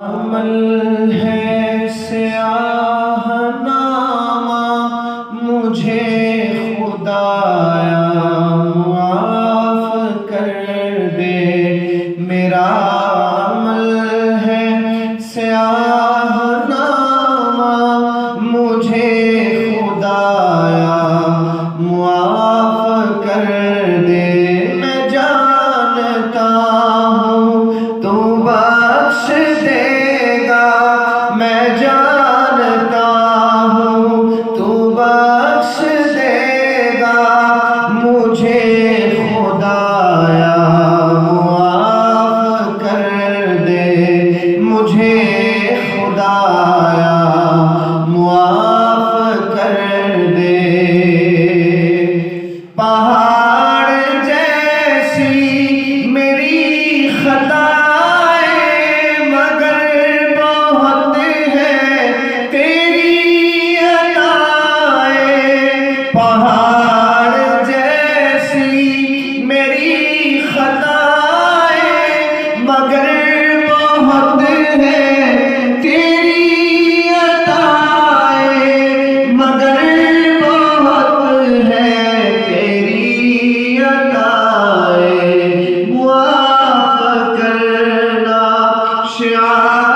अमल है स्याह नामा मुझे खुदाया माफ कर दे। मेरा अमल है स्याह नामा मुझे खुदाया माफ कर दे। मैं जानता हूँ तू बख्श देगा, मैं जानता हूँ तू बख्श देगा। मुझे खुदाया माफ कर दे, मुझे खुदाया माफ कर दे। पहाड़ जैसी मेरी खताएं मगर बहुत है तेरी अताएं। पहाड़ जैसी मेरी खताएं मगर बहुत है तेरी अताएं, मगर बहुत है तेरी अताएं। माफ करना शाह